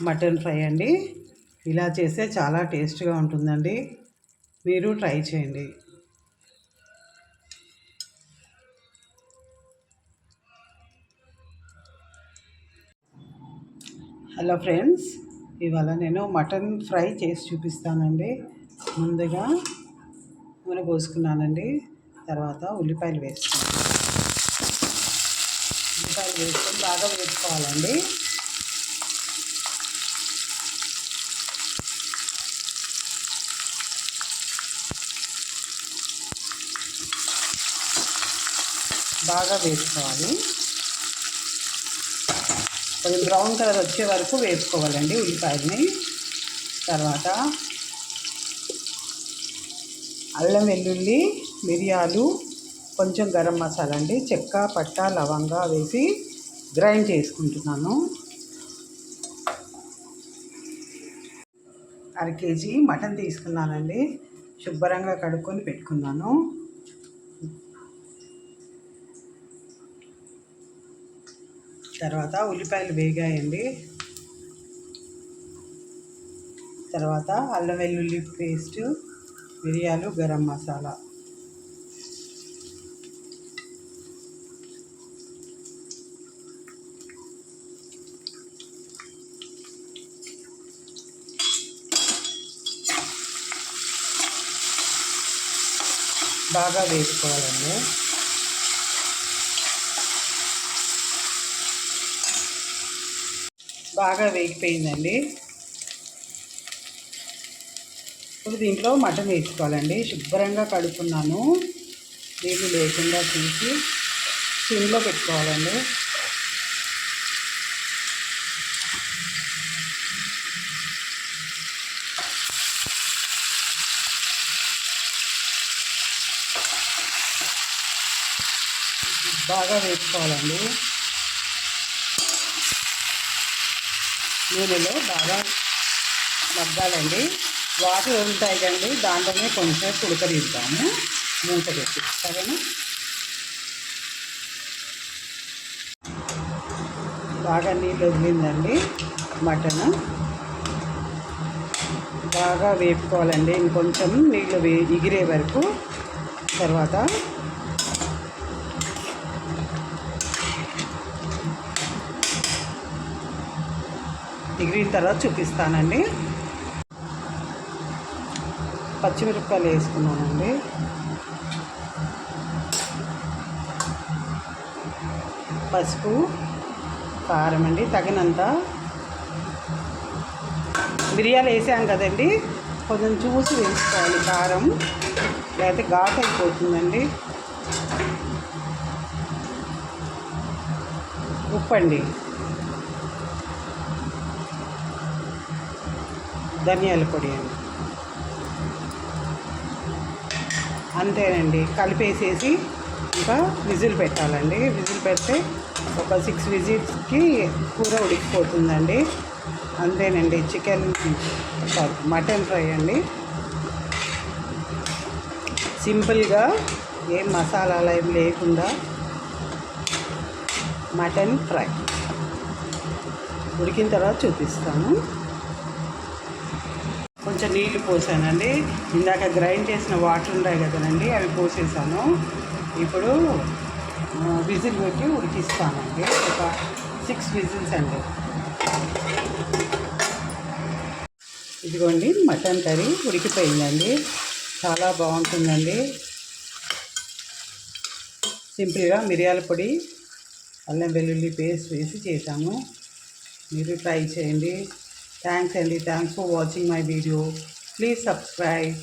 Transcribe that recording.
Mutton fry అండి. ఇలా చేస్తే చాలా టేస్ట్గా ఉంటుందండి. మీరు ట్రై చేయండి. హలో ఫ్రెండ్స్, ఇవాళ నేను మటన్ ఫ్రై చేసి చూపిస్తానండి. ముందుగా నూనె పోసుకున్నానండి. తర్వాత ఉల్లిపాయలు వేసుకున్నాను. ఉల్లిపాయలు వేసుకొని బాగా వేసుకోవాలండి. బాగా వేసుకోవాలి. కొంచెం బ్రౌన్ కలర్ వచ్చే వరకు వేసుకోవాలండి ఉల్లిపాయలని. తర్వాత అల్లం వెల్లుల్లి మిరియాలు కొంచెం గరం మసాలా అండి, చెక్క పట్ట లవంగా వేసి గ్రైండ్ చేసుకుంటున్నాను. 1/2 కేజీ మటన్ తీసుకున్నానండి. శుభ్రంగా కడుక్కొని పెట్టుకున్నాను. తర్వాత ఉల్లిపాయలు వేగాయండి. తర్వాత అల్లం వెల్లుల్లి పేస్ట్, మిరియాలు గరం మసాలా బాగా వేసుకోవాలండి. బాగా వేగిపోయిందండి. ఇప్పుడు దీంట్లో మటన్ వేసుకోవాలండి. శుభ్రంగా కడుక్కున్నాను, నీళ్ళు లేకుండా తీసి సిమ్లో పెట్టుకోవాలండి. బాగా వేసుకోవాలండి. నూనెలో బాగా మగ్గాలండి. వాటర్ ఉంటాయి కండి, దాంట్లోనే కొంచెం ఉడకనిద్దాము మూత పెట్టి. సరేనా? బాగా నీళ్ళు వదిలిందండి. మటన్ బాగా వేపుకోవాలండి. ఇంకొంచెం నీళ్ళు ఎగిరే వరకు. తర్వాత ఎగిరిన తర్వాత చూపిస్తానండి. పచ్చిమిరపకాయలు వేసుకున్నానండి. పసుపు కారం అండి తగినంత. మిరియాలు వేసాం కదండి, కొంచెం చూసి వేసుకోవాలి కారం, లేకపోతే ఘాటు అయిపోతుందండి. ఉప్పు అండి, ధనియాల పొడి అండి, అంతేనండి. కలిపేసేసి ఇంకా విజిల్ పెట్టాలండి. విజిల్ పెడితే ఒక 6 విజిల్స్కి కూర ఉడికిపోతుందండి. అంతేనండి. మటన్ ఫ్రై అండి. సింపుల్గా ఏం మసాలాలు ఏం లేకుండా మటన్ ఫ్రై. ఉడికిన తర్వాత చూపిస్తాను. కొంచెం నీళ్ళు పోసానండి. ఇందాక గ్రైండ్ చేసిన వాటర్ ఉంటాయి కదండి, అవి పోసేసాను. ఇప్పుడు విజిల్ పెట్టి ఉడికిస్తానండి. ఒక 6 విజిల్స్ అండి. ఇదిగోండి మటన్ కర్రీ ఉడికిపోయిందండి. చాలా బాగుంటుందండి. సింపుల్గా మిరియాల పొడి, అల్లం వెల్లుల్లి పేస్ట్ వేసి చేశాము. మీరు ట్రై చేయండి. థ్యాంక్స్ అండి. Thanks for watching my video. Please subscribe.